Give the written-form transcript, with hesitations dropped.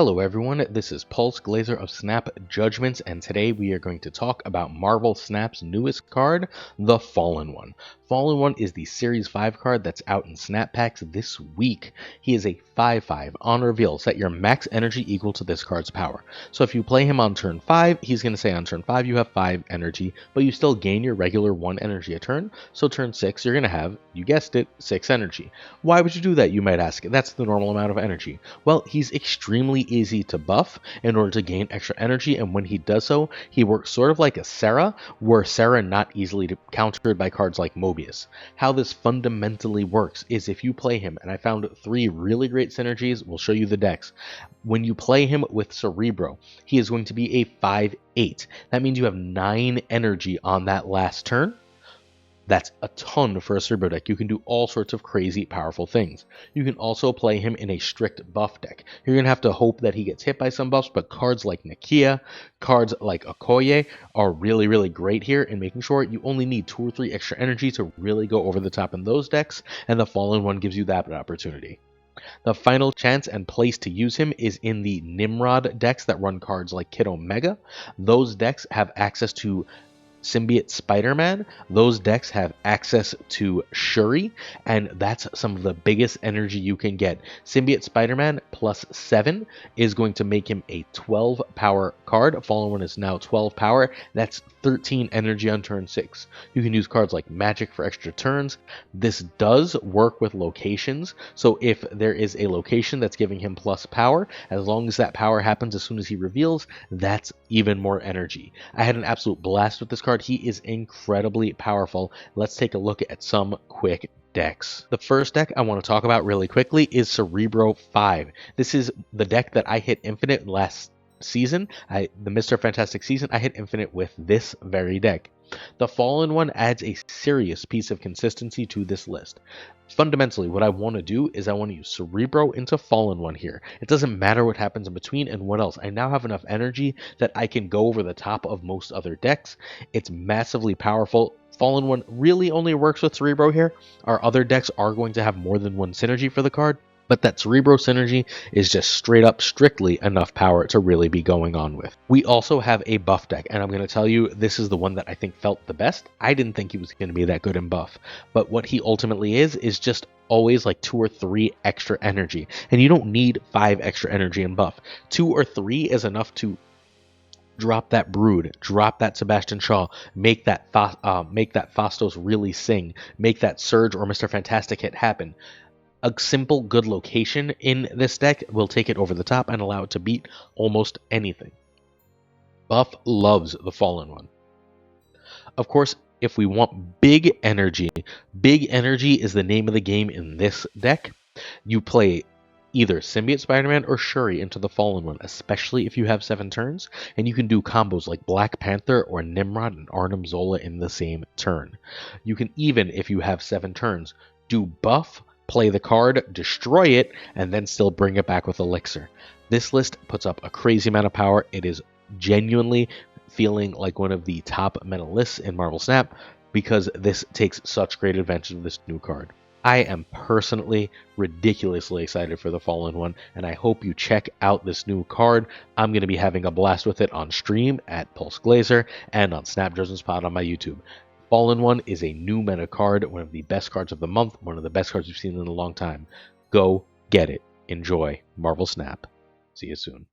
Hello everyone, this is Pulse Glazer of Snap Judgments, and today we are going to talk about Marvel Snap's newest card, the Fallen One. Fallen One is the Series 5 card that's out in Snap Packs this week. He is a 5/5. On reveal, set your max energy equal to this card's power. So if you play him on turn 5, he's going to say on turn 5 you have 5 energy, but you still gain your regular 1 energy a turn, so turn 6 you're going to have, you guessed it, 6 energy. Why would you do that, you might ask? That's the normal amount of energy. Well, he's extremely easy to buff in order to gain extra energy, and when he does so, he works sort of like a Sarah, where Sarah not easily countered by cards like Mobius. How this fundamentally works is if you play him, and I found 3 really great synergies, we'll show you the decks. When you play him with Cerebro, he is going to be a 5/8. That means you have 9 energy on that last turn. That's a ton for a Cerebro deck. You can do all sorts of crazy, powerful things. You can also play him in a strict buff deck. You're going to have to hope that he gets hit by some buffs, but cards like Nakia, cards like Okoye are really, really great here in making sure you only need 2 or 3 extra energy to really go over the top in those decks, and the Fallen One gives you that opportunity. The final chance and place to use him is in the Nimrod decks that run cards like Kid Omega. Those decks have access to Symbiote Spider-Man. Those decks have access to Shuri, and that's some of the biggest energy you can get. Symbiote Spider-Man plus 7 is going to make him a 12 power card. Fallen One is now 12 power. That's 13 energy on turn 6. You can use cards like Magic for extra turns. This does work with locations, so if there is a location that's giving him plus power, as long as that power happens as soon as he reveals, that's even more energy. I had an absolute blast with this card. He is incredibly powerful. Let's take a look at some quick decks. The first deck I want to talk about really quickly is Cerebro 5. This is the deck that I hit Infinite last season. The Mr. Fantastic season, I hit Infinite with this very deck. The Fallen One adds a serious piece of consistency to this list. Fundamentally, what I want to do is I want to use Cerebro into Fallen One here. It doesn't matter what happens in between and what else. I now have enough energy that I can go over the top of most other decks. It's massively powerful. Fallen One really only works with Cerebro here. Our other decks are going to have more than one synergy for the card, but that Cerebro synergy is just straight up strictly enough power to really be going on with. We also have a buff deck, and I'm going to tell you this is the one that I think felt the best. I didn't think he was going to be that good in buff, but what he ultimately is just always like 2 or 3 extra energy, and you don't need 5 extra energy in buff. 2 or 3 is enough to drop that Brood, drop that Sebastian Shaw, make that Fastos really sing, make that Surge or Mr. Fantastic hit happen. A simple, good location in this deck will take it over the top and allow it to beat almost anything. Buff loves the Fallen One. Of course, if we want big energy is the name of the game in this deck. You play either Symbiote Spider-Man or Shuri into the Fallen One, especially if you have 7 turns, and you can do combos like Black Panther or Nimrod and Arnim Zola in the same turn. You can even, if you have 7 turns, do buff, play the card, destroy it, and then still bring it back with Elixir. This list puts up a crazy amount of power. It is genuinely feeling like one of the top meta lists in Marvel Snap because this takes such great advantage of this new card. I am personally ridiculously excited for the Fallen One, and I hope you check out this new card. I'm going to be having a blast with it on stream at Pulse Glazer and on Snap Judgments Pod on my YouTube. Fallen One is a new meta card, one of the best cards of the month, one of the best cards we've seen in a long time. Go get it. Enjoy Marvel Snap. See you soon.